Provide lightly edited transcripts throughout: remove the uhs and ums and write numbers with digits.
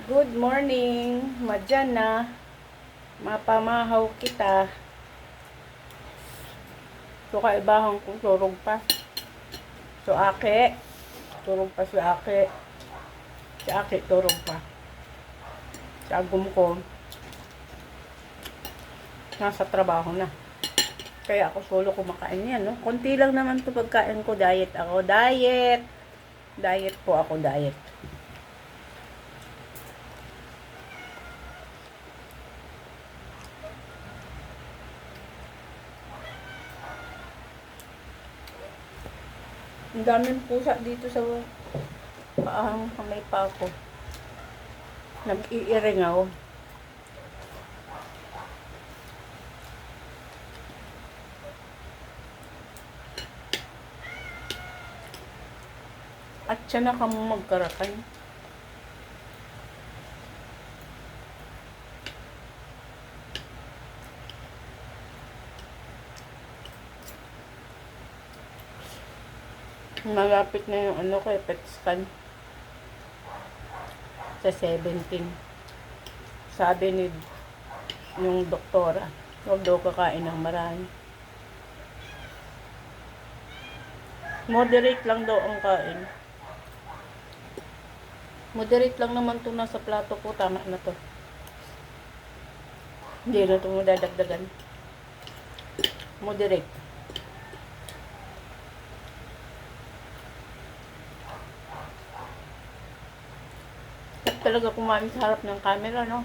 Good morning, madyan na. Mapamahaw kita. So, kaibahan ko, turog pa. So, Ake. Turog pa si Ake. Si Ake, turog pa. Si Agum ko, nasa trabaho na. Kaya ako solo kumakain yan, no? Konti lang naman to pagkain ko. Diet ako. Diet! Diet po ako, diet. Ang daming pusa dito sa kamay pa ako. Nag-iiringaw. At siya na kamo magkarakan. Malapit na yung ano ko, PET scan. Sa 17. Sabi ni yung doktora, huwag daw kakain ng marami. Moderate lang daw ang kain. Moderate lang naman to nasa plato ko. Tama na to. Hindi na ito madadagdagan. Moderate. At talaga kumain sa harap ng camera, no?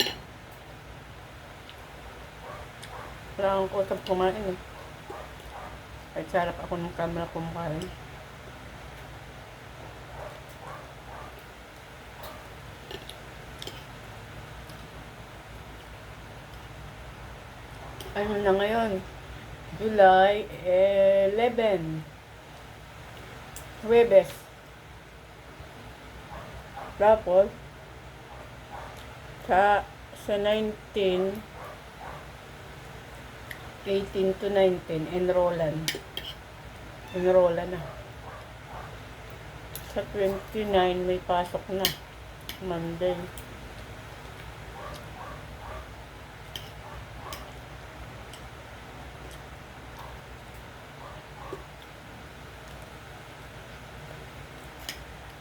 Kailangan ko sa kumain, eh. Kahit sa harap ako ng camera kumakain. Ano na ngayon? July 11. Huwebes. Tapos, sa 19, 18 to 19, enrollan na. Sa 29, may pasok na. Monday.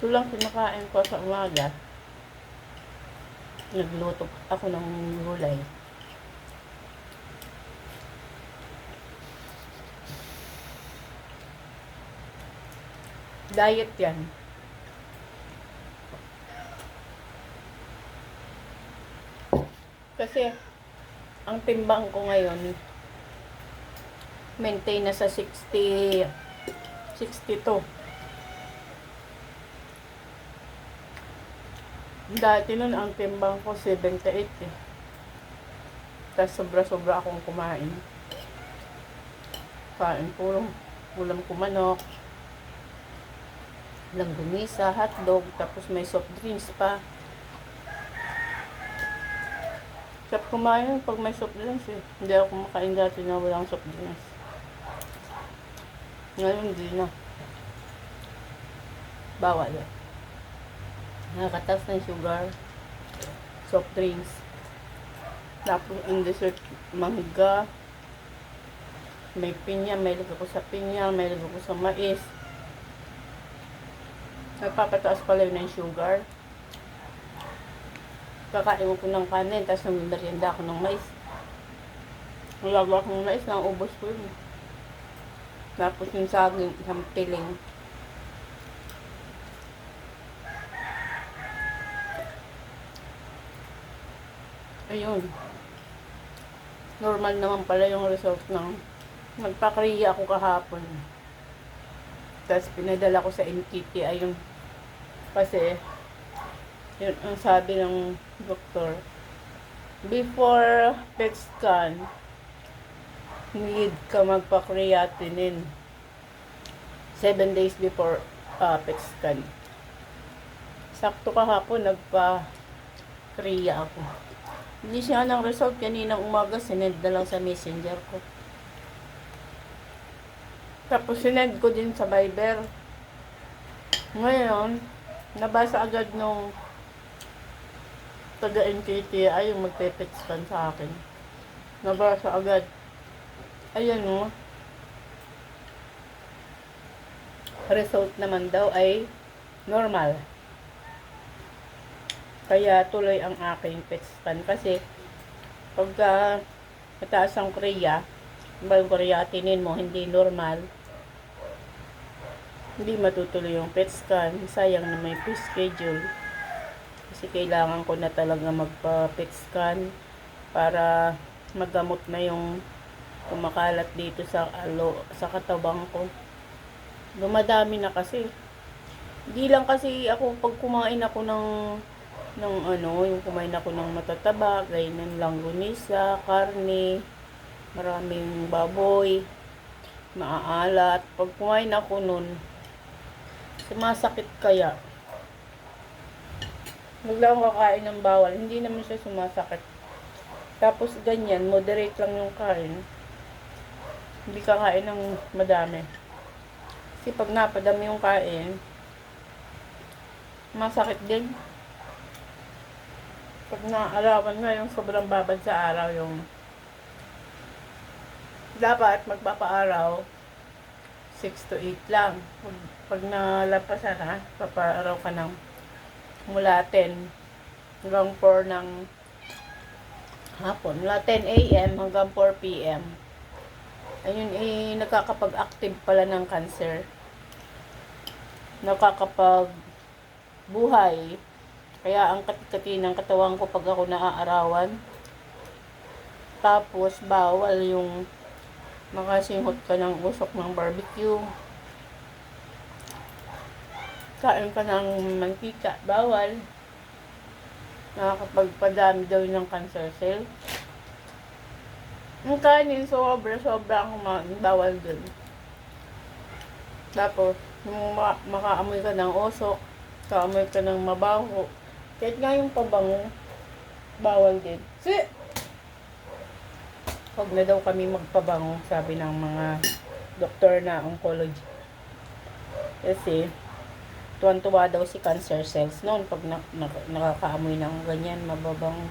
Ito lang kinakain ko sa umaga. Nagluto ako ng gulay. Diet yan. Kasi, ang timbang ko ngayon, maintain na sa 62. Dati nun, ang timbang ko 78 eh. Tapos sobra-sobra akong kumain. Kain puro ulam ko manok, langgumisa, hotdog, tapos may soft drinks pa. Sarap kumain pag may soft drinks eh. Hindi ako kumakain dati na walang soft drinks. Ngayon hindi na. Bawal eh. Nakakataas ng sugar, soft drinks. Tapos ang dessert, mangga. May pinya, may lagay ko sa pinya, may lagay ko sa mais. Nagpapataas pala yun ng sugar. Kakain ko ng kanin, tapos nag-merienda ako ng mais. Nalagawa ko ng mais, naubos ko yun. Tapos yung saging, isang piling. Ayun. Normal naman pala yung result ng magpa-Korea ako kahapon. Tapos pinadala ko sa NTT ayun. Kasi yun ang sabi ng doktor. Before PET scan, need ka magpa-creatinine. 7 days before PET scan. Sakto kahapon nagpa-Korea ako. Hindi siya ng result. Kaninang umaga, sinend na lang sa messenger ko. Tapos sinend ko din sa Viber. Ngayon, nabasa agad nung taga-NKTI yung magpe-PET scan sa akin. Nabasa agad. Ayan o. Result naman daw ay normal. Kaya tuloy ang aking PET scan. Kasi pagka mataas ang kriya, yung creatinine mo hindi normal, hindi matutuloy yung PET scan. Sayang na may pre-schedule. Kasi kailangan ko na talaga magpa-PET scan para magamot na yung kumakalat dito sa katabang ko. Dumadami na kasi. Hindi lang kasi ako pag kumain ako ng yung kumain ako ng matataba, gaya ng langgonisa, karne, maraming baboy, maaalat. Pag kumain ako nun, sumasakit kaya. Bigla akong kakain ng bawal, hindi naman siya sumasakit. Tapos ganyan, moderate lang yung kain. Hindi kakain ng madami. Kasi pag napadami yung kain, masakit din. Pag naarawan nga yung sobrang babad sa araw, yung dapat magpapaaraw 6 to 8 lang. Pag nalapasan na, papaaraw ka ng mula 10 hanggang 4 ng hapon. Mula 10 a.m. hanggang 4 p.m. Ayun, nakakapag-active pala ng cancer. Nakakapag-buhay. Kaya ang katikati ng katawan ko pag ako naaarawan. Tapos, bawal yung makasinghot ka ng usok ng barbecue. Kain ka ng mantika. Bawal. Nakakapagpadami daw ng cancer cell. Yung kanin, sobra ang bawal dun. Tapos, yung makaamoy ka ng usok, kaamoy ka ng mabaho, kahit nga yung pabango, bawal din. Huwag na daw kami magpabango, sabi ng mga doktor na oncology. Kasi, tuwan-tuwa daw si cancer cells noon pag nakakaamoy ng ganyan, mababango.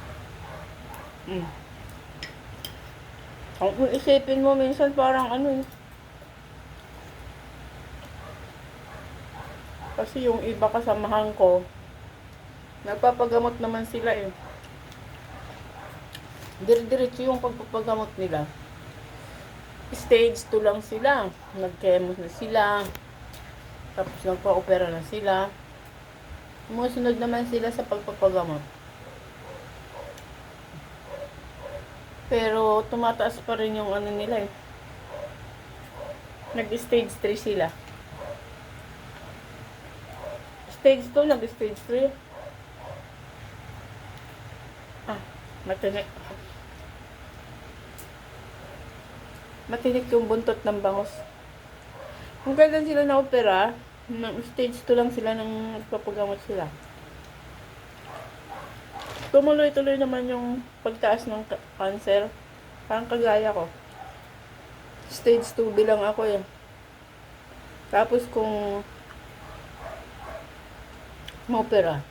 Kung isipin mo, minsan parang kasi yung iba kasamahan ko, nagpapagamot naman sila eh. Dire-diretso yung pagpapagamot nila. Stage 2 lang sila. Nag-chemo na sila. Tapos nagpa-opera na sila. Sumusunod naman sila sa pagpapagamot. Pero tumataas pa rin yung nila eh. Nag-stage 3 sila. Stage 2, nag-stage 3. Matinik. Matinik yung buntot ng bangus. Kung kailan sila na-opera, stage 2 lang sila nang nagpapagamot sila. Tumuloy-tuloy naman yung pagtaas ng cancer. Parang kagaya ko. Stage 2 bilang ako eh. Tapos kung ma-opera,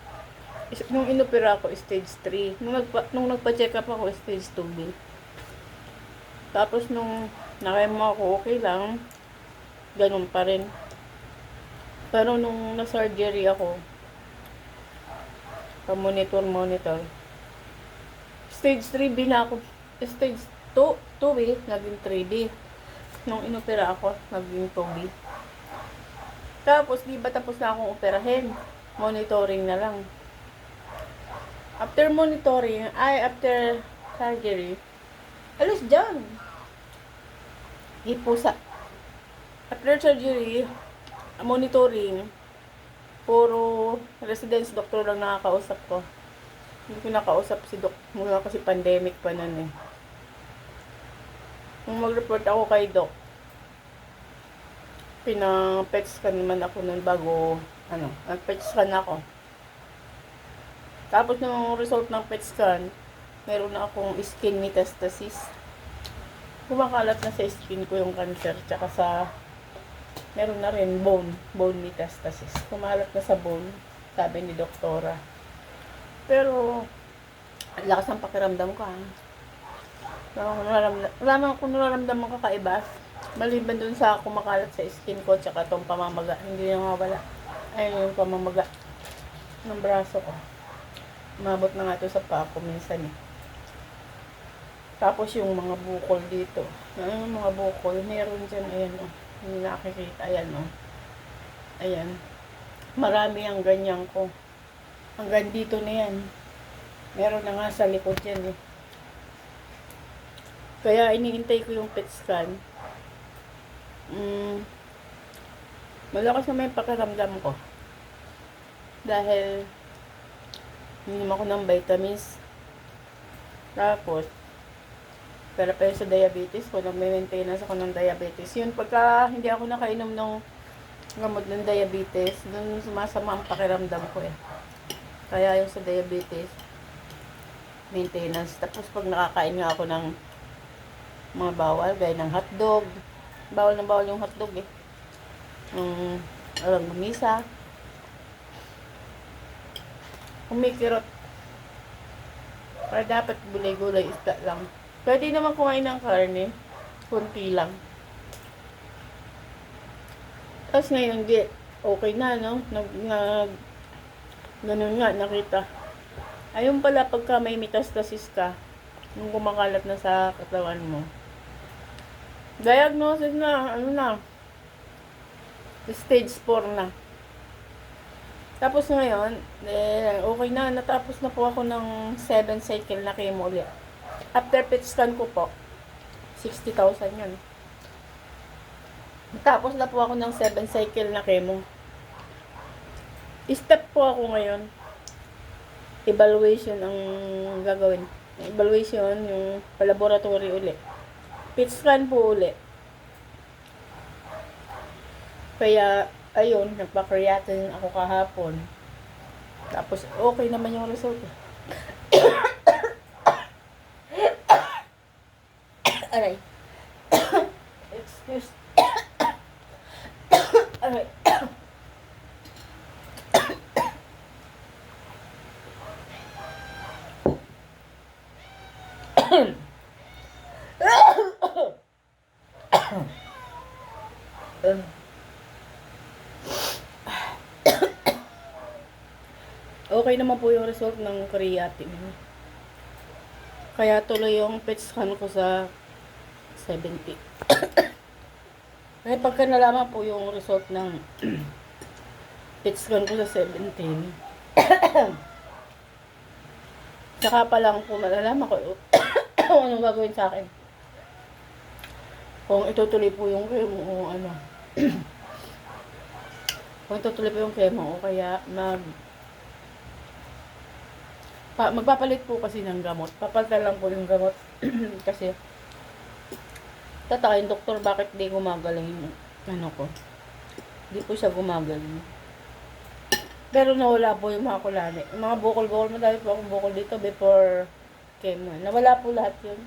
nung inopera ako, stage 3. Nung nagpa-check up ako, stage 2B. Tapos nung nakemo ako, okay lang. Ganun pa rin. Pero nung na-surgery ako, pa-monitor. Stage 3B na ako. Stage 2B, naging 3B. Nung inopera ako, naging 2B. Tapos, di ba tapos na akong operahin? Monitoring na lang. After surgery, alis dyan. Hipusa. After surgery, monitoring, puro residence doctor lang nakakausap ko. Hindi ko nakausap si doc. Mula kasi pandemic pa nun eh. Nung mag-report ako kay doc, pina-PET scan naman ako nun bago, nag-PET scan ako. Tapos nung result ng PET scan, meron na akong skin metastasis. Kumakalat na sa skin ko yung cancer, tsaka meron na rin bone metastasis. Kumalat na sa bone, sabi ni doktora. Pero, Ang lakas ng pakiramdam ko, ha. Wala naman akong nararamdaman kakaiba. Maliban dun sa kumakalat sa skin ko, tsaka itong pamamaga. Hindi na mawala. Ayun yung pamamaga ng braso ko. Umabot na nga ito sa paa ko minsan eh. Tapos yung mga bukol dito. Yung mga bukol, meron dyan, ayan o. Hindi nakikita, ayan o. Ayan. Marami ang ganyan ko. Hanggang dito na yan. Meron na nga sa likod yan eh. Kaya iniintay ko yung PET scan. Malakas na may pakiramdam ko. Dahil ininom ako ng vitamins. Tapos, pero pa yun sa diabetes ko, nag-maintenance ako ng diabetes. Yun, pagka hindi ako nakainom ng gamot ng diabetes, dun sumasama ang pakiramdam ko eh. Kaya yung sa diabetes, maintenance. Tapos pag nakakain nga ako ng mga bawal, gaya ng hotdog. Bawal na bawal yung hotdog eh. Alam, gumisa. Kumikirot. Kaya dapat gulay-gulay, isda lang. Pwede naman kumain ng karne. Kunti lang. Tapos ngayon, okay na, no? Ganun nga, nakita. Ayun pala, pagka may metastasis ka, nung kumakalat na sa katawan mo, diagnosis na, stage 4 na. Tapos ngayon, okay na, natapos na po ako ng 7 cycle na chemo ulit. After PET scan ko po, 60,000 yun. Tapos na po ako ng 7 cycle na chemo. Step po ako ngayon. Evaluation ang gagawin. Evaluation, yung laboratory uli. PET scan po uli. Kaya, ayun, nagpa-creatinine ako kahapon. Tapos, okay naman yung result. Aray. Excuse. Aray. Okay naman po yung result ng creatinine. Kaya tuloy yung PET scan ko sa 70. Kaya pagka nalaman po yung result ng PET scan ko sa 17, saka pa lang po malalaman ko kung anong gagawin sa akin. Kung itutuloy po yung chemo o ano. Kung itutuloy po yung chemo o kaya magpapalit po kasi ng gamot. Papalitan lang po yung gamot. Kasi tataka yung doktor bakit di gumagaling yung ano ko. Di po siya gumagaling. Pero nawala po yung mga kulani. Yung mga bukol-bukol, madami po akong bukol dito before chemo. Nawala po lahat yun.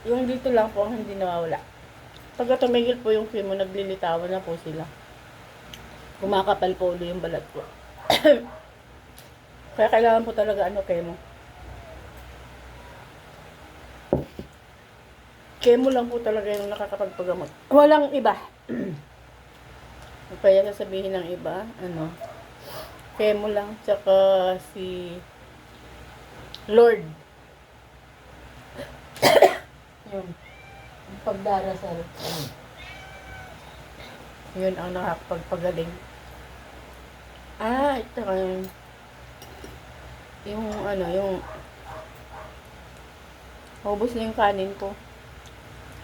Yung dito lang po ang hindi nawawala. Pagka tumigil po yung chemo, naglilitawan na po sila. Kumakapal po ulit yung balat ko. Kaya kailangan po talaga chemo. Chemo lang po talaga yung nakakapagpagamot. Walang iba. Kaya sasabihin ng iba, chemo lang, tsaka si Lord. Yun. Pagdarasal. Yun ang nakakapagpagaling. Ito yung ubos na yung kanin ko.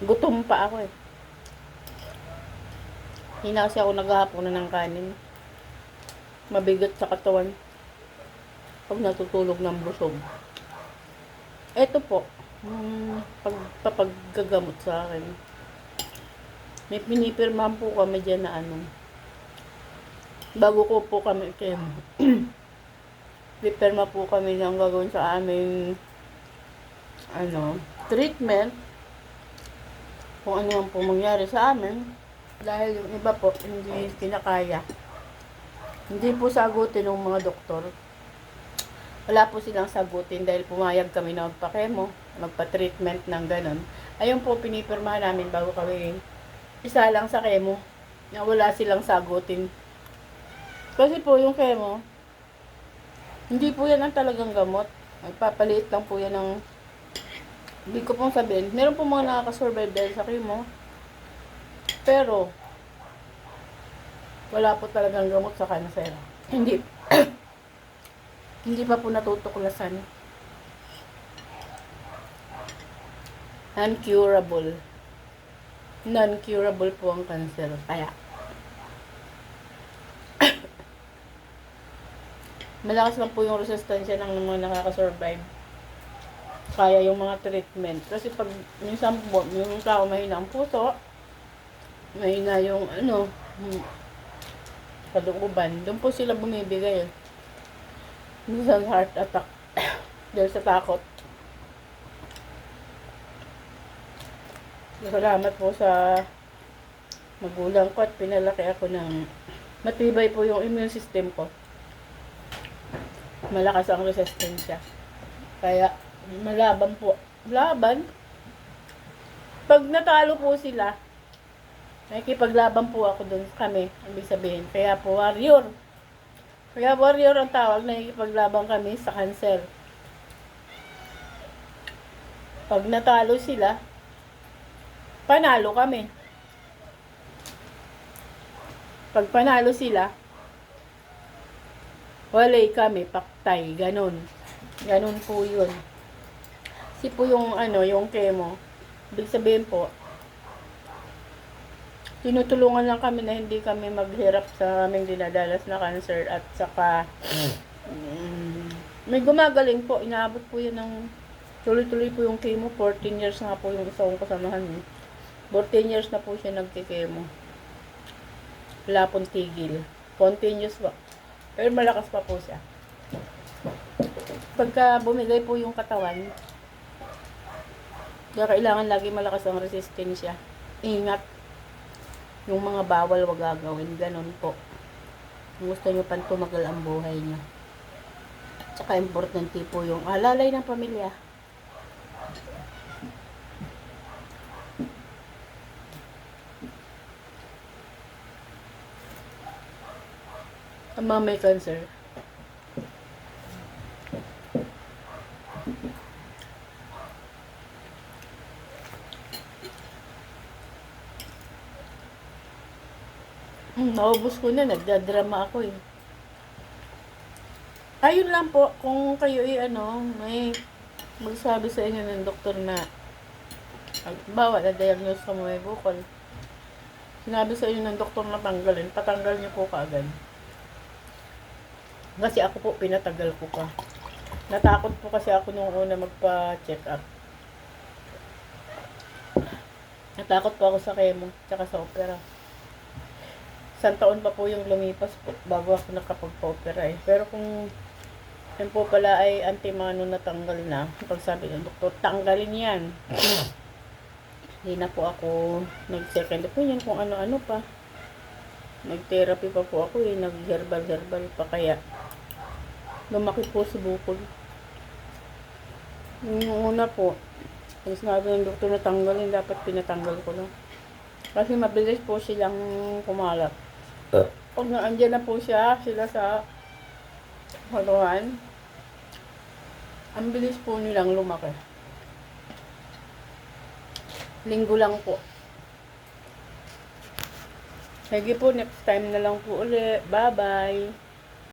Gutom pa ako eh. Hindi na kasi ako naghahapon na ng kanin. Mabigat sa katawan pag natutulog ng busog. Ito po, pagpapagagamot sa akin. May pinipirmahan po kami dyan na bago ko po kami pipirma po kami ng gagawin sa aming treatment. Kung ano po mangyari sa amin. Dahil yung iba po, hindi kinakaya. Hindi po sagutin ng mga doktor. wala po silang sagutin dahil pumayag kami na magpa-chemo, magpa-treatment ng ganon. Ayun po, pinipirmahan namin bago kami isa lang sa chemo na wala silang sagutin. Kasi po yung chemo, hindi po yan ang talagang gamot. Magpapaliit lang po yan ng, hindi ko pong sabihin, meron po mga nakakasurvive dahil sa chemo. Pero, wala po talagang gamot sa cancer. Hindi, hindi pa po natutuklasan. Uncurable. Non-curable po ang cancer. Kaya, malakas lang po yung resistensya ng mga nakakasurvive. Kaya yung mga treatment. Kasi pag minsan po, yung tao mahina ang puso, mahina yung kalooban, doon po sila bumibigay. Minsan heart attack dahil sa takot. Salamat po sa magulang ko at pinalaki ako ng matibay po yung immune system ko. Malakas ang resistensya. Kaya malaban po. Laban. Pag natalo po sila, nakikipaglaban po ako dun kami, ibig sabihin. Kaya po warrior. Kaya warrior ang tawag, nakikipaglaban kami sa cancer. Pag natalo sila, panalo kami. Pag panalo sila, walay kami, paktay, ganon. Ganon po yun. Kasi po yung yung chemo, ibig sabihin po, tinutulungan lang kami na hindi kami maghirap sa aming dinadalas na cancer at saka may gumagaling po. Inaabot po yun ng tuloy-tuloy po yung chemo. 14 years nga po yung isa kong kasamahan. 14 years na po siya nagkikemo. Wala pong tigil. Continuous po. Pero malakas pa po siya. Pagka bumigay po yung katawan, kaya kailangan lagi malakas ang resistensya. Ingat. Yung mga bawal wag gagawin. Ganon po. Kung gusto nyo pang tumagal ang buhay nyo. Tsaka importante po yung alalay ng pamilya. Ang mga may cancer. Naubos ko na, nagdadrama ako eh. Ayun lang po, kung kayo may magsabi sa inyo ng doktor na bawa na-diagnose ka mo may bukol. Sinabi sa inyo ng doktor na tanggalin, patanggal niyo po kaagad. Kasi ako po, pinatagal ko pa. Natakot po kasi ako nung una magpa-check up. Natakot po ako sa chemo, tsaka sa opera. Isang taon pa po yung lumipas po, bago ako nakapagpa-opera eh. Pero kung yun po pala ay antimano na tanggal na, pag sabi ng doktor, tanggalin yan. Hindi na po ako nag-second opinion kung ano-ano pa. Nag-therapy pa po ako eh, nag-herbal pa kaya. Lumaki po si bukol. Yung una po, kung sinabi ng doktor na tanggalin, dapat pinatanggal ko lang. Kasi mabilis po silang kumalat. Pag naandyan na po sila sa haluan, ang bilis po nilang lumaki. Linggo lang po. Sige po, next time na lang po ulit. Bye-bye.